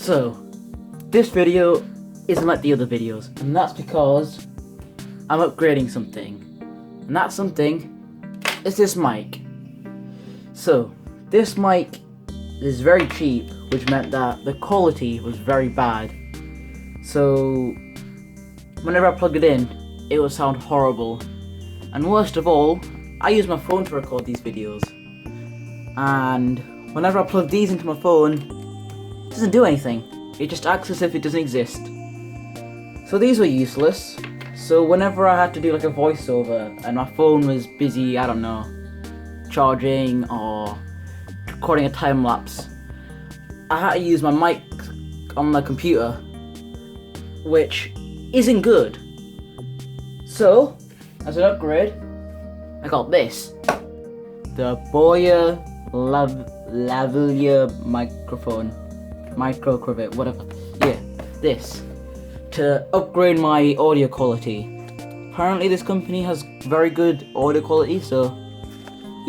So, this video isn't like the other videos, and that's because I'm upgrading something. And that something is this mic. So, this mic is very cheap, which meant that the quality was very bad. So, whenever I plug it in, it would sound horrible. And worst of all, I use my phone to record these videos. And whenever I plug these into my phone, it doesn't do anything. It just acts as if it doesn't exist. So these were useless. So whenever I had to do like a voiceover and my phone was busy, I don't know, charging or recording a time lapse, I had to use my mic on the computer, which isn't good. So, as an upgrade, I got this. The Boya lavalier micro cravat, whatever. Yeah, this. To upgrade my audio quality. Apparently this company has very good audio quality, so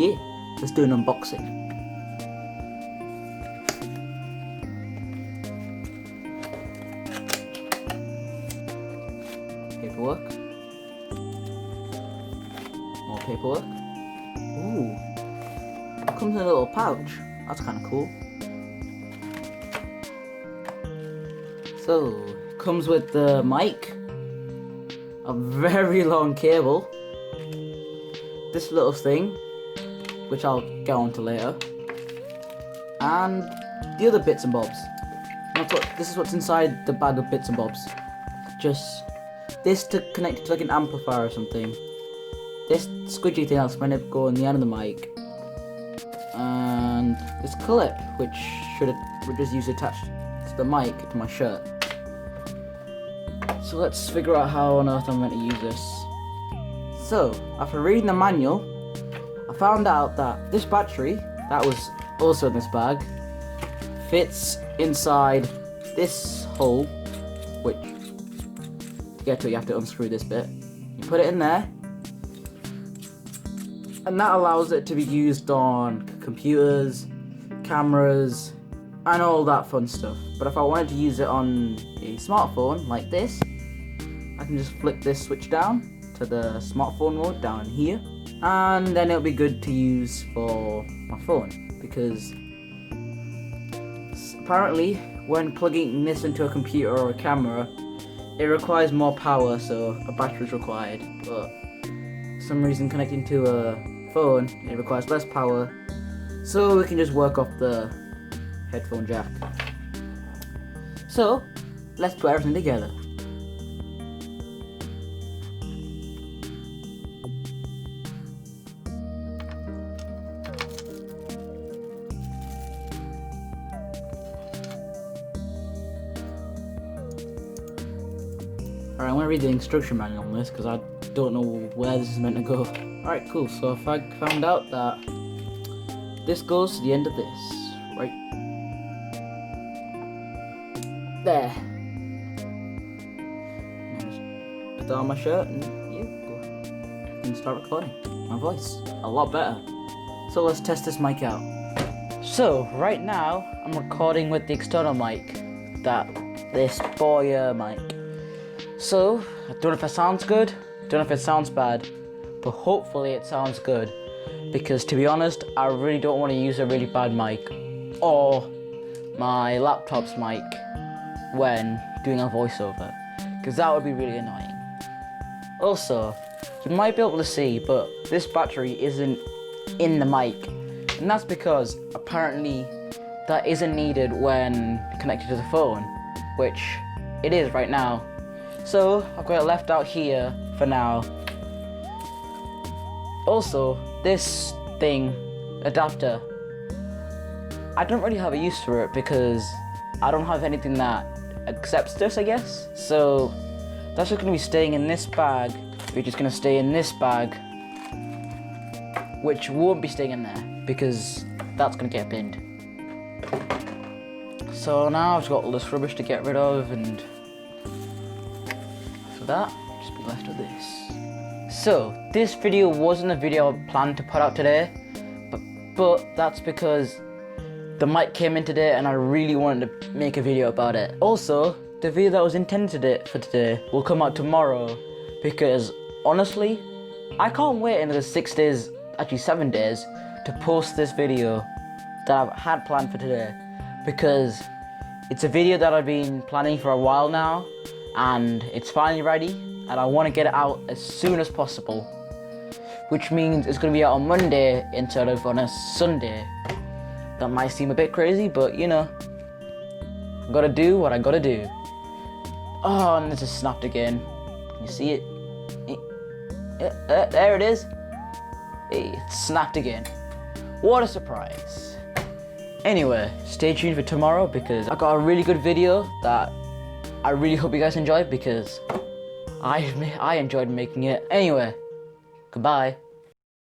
yeah, let's do an unboxing. Paperwork. More paperwork. Ooh. It comes in a little pouch. That's kind of cool. So, it comes with the mic, a very long cable, this little thing, which I'll get onto later, and the other bits and bobs. This is what's inside the bag of bits and bobs. Just this to connect it to like an amplifier or something. This squidgy thing that's meant to go in the end of the mic. And this clip, which would just use attached to the mic to my shirt. So let's figure out how on earth I'm meant to use this. So, after reading the manual, I found out that this battery, that was also in this bag, fits inside this hole, which to get to it you have to unscrew this bit. You put it in there, and that allows it to be used on computers, cameras, and all that fun stuff. But if I wanted to use it on a smartphone like this, I can just flick this switch down to the smartphone mode down here, and then it'll be good to use for my phone, because apparently when plugging this into a computer or a camera, it requires more power, so a battery is required. But for some reason connecting to a phone, it requires less power, so we can just work off the headphone jack. So, let's put everything together. Alright, I'm going to read the instruction manual on this because I don't know where this is meant to go. Alright, cool. So if I found out that this goes to the end of this, right there. And just put that on my shirt and yeah, go and start recording my voice a lot better. So let's test this mic out. So right now I'm recording with the external mic, this Boya mic. So I don't know if it sounds good, don't know if it sounds bad, but hopefully it sounds good, because to be honest, I really don't want to use a really bad mic or my laptop's mic when doing a voiceover, because that would be really annoying. Also, you might be able to see, but this battery isn't in the mic, and that's because apparently that isn't needed when connected to the phone, which it is right now. So I've got it left out here for now. Also, this thing, adapter, I don't really have a use for it because I don't have anything that accepts this, I guess. So that's just going to be staying in this bag, which is going to stay in this bag, which won't be staying in there because that's going to get binned. So now I've got all this rubbish to get rid of, and for that, just be left with this. So this video wasn't a video I planned to put out today, but that's because the mic came in today and I really wanted to make a video about it. Also, the video that was intended for today will come out tomorrow because honestly, I can't wait another 6 days, actually 7 days, to post this video that I've had planned for today, because it's a video that I've been planning for a while now and it's finally ready and I want to get it out as soon as possible, which means it's going to be out on Monday instead of on a Sunday. That might seem a bit crazy, but you know, I gotta do what I gotta do. Oh, and this is snapped again. Can you see it? There it is. It's snapped again. What a surprise. Anyway, stay tuned for tomorrow because I got a really good video that I really hope you guys enjoy because I enjoyed making it. Anyway, goodbye.